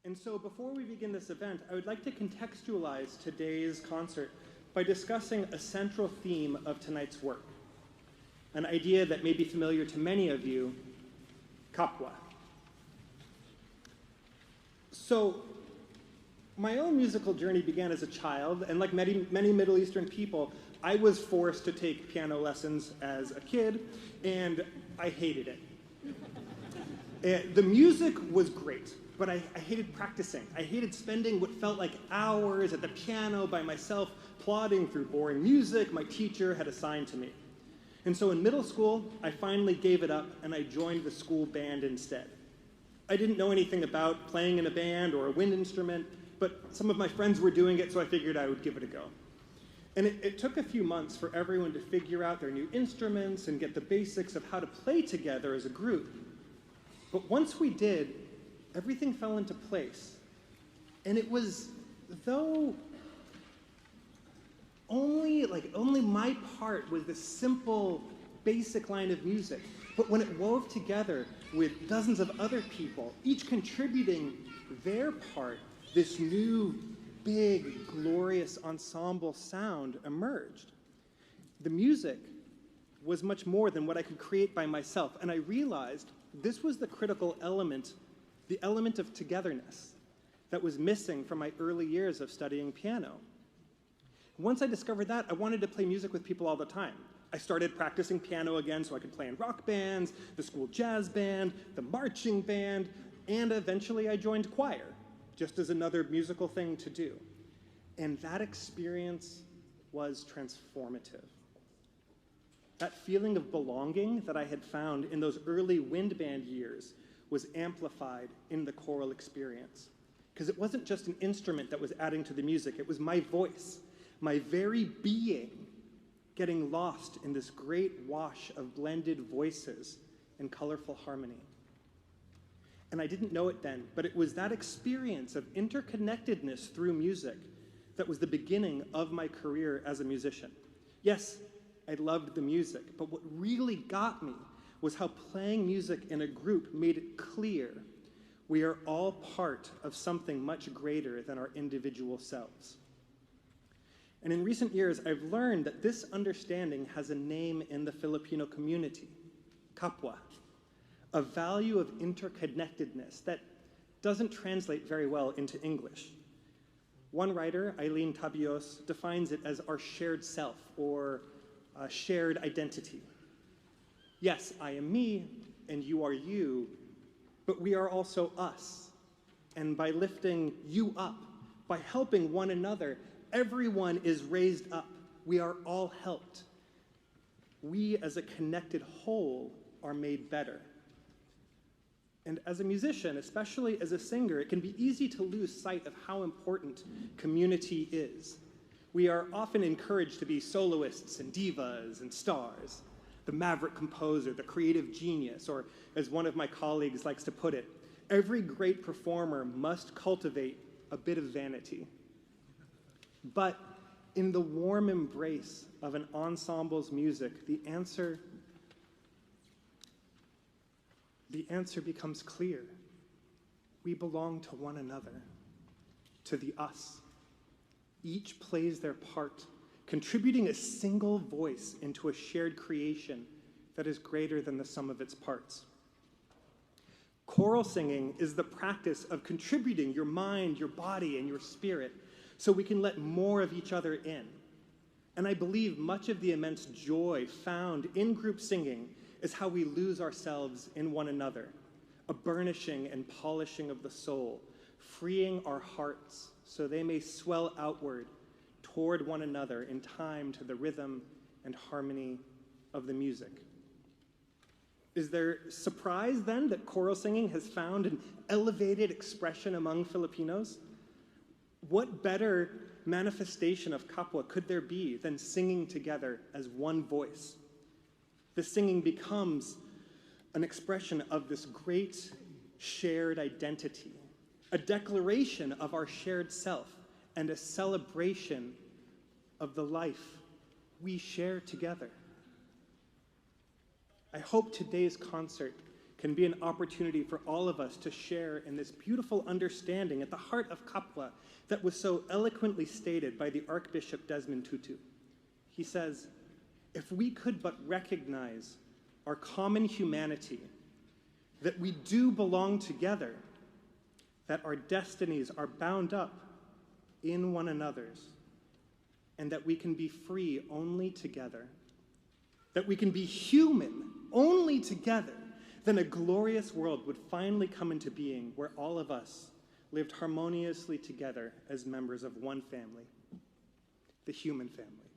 And so before we begin this event, I would like to contextualize today's concert by discussing a central theme of tonight's work, an idea that may be familiar to many of you, kapwa. So my own musical journey began as a child, and like many Middle Eastern people, I was forced to take piano lessons as a kid, and I hated it. The music was great, but I hated practicing. I hated spending what felt like hours at the piano by myself, plodding through boring music my teacher had assigned to me. And so in middle school, I finally gave it up, and I joined the school band instead. I didn't know anything about playing in a band or a wind instrument, but some of my friends were doing it, so I figured I would give it a go. And it took a few months for everyone to figure out their new instruments and get the basics of how to play together as a group. But once we did, everything fell into place. And it was, though only my part was this simple, basic line of music, but when it wove together with dozens of other people, each contributing their part, this new, big, glorious ensemble sound emerged. The music was much more than what I could create by myself, and I realized this was the critical element, the element of togetherness that was missing from my early years of studying piano. Once I discovered that, I wanted to play music with people all the time. I started practicing piano again so I could play in rock bands, the school jazz band, the marching band, and eventually I joined choir, just as another musical thing to do. And that experience was transformative. That feeling of belonging that I had found in those early wind band years was amplified in the choral experience. Because it wasn't just an instrument that was adding to the music, it was my voice, my very being, getting lost in this great wash of blended voices and colorful harmony. And I didn't know it then, but it was that experience of interconnectedness through music that was the beginning of my career as a musician. Yes, I loved the music, but what really got me was how playing music in a group made it clear we are all part of something much greater than our individual selves. And in recent years, I've learned that this understanding has a name in the Filipino community, kapwa, a value of interconnectedness that doesn't translate very well into English. One writer, Eileen Tabios, defines it as our shared self, or shared identity. Yes, I am me, and you are you, but we are also us. And by lifting you up, by helping one another, everyone is raised up. We are all helped. We, as a connected whole, are made better. And as a musician, especially as a singer, it can be easy to lose sight of how important community is. We are often encouraged to be soloists and divas and stars, the maverick composer, the creative genius, or as one of my colleagues likes to put it, every great performer must cultivate a bit of vanity. But in the warm embrace of an ensemble's music, the answer becomes clear. We belong to one another, to the us. Each plays their part, contributing a single voice into a shared creation that is greater than the sum of its parts. Choral singing is the practice of contributing your mind, your body, and your spirit so we can let more of each other in. And I believe much of the immense joy found in group singing is how we lose ourselves in one another, a burnishing and polishing of the soul, freeing our hearts so they may swell outward toward one another in time to the rhythm and harmony of the music. Is there surprise then that choral singing has found an elevated expression among Filipinos? What better manifestation of kapwa could there be than singing together as one voice? The singing becomes an expression of this great shared identity, a declaration of our shared self, and a celebration of the life we share together. I hope today's concert can be an opportunity for all of us to share in this beautiful understanding at the heart of kapwa that was so eloquently stated by the Archbishop Desmond Tutu. He says, if we could but recognize our common humanity, that we do belong together, that our destinies are bound up in one another's, and that we can be free only together, that we can be human only together, then a glorious world would finally come into being where all of us lived harmoniously together as members of one family, the human family.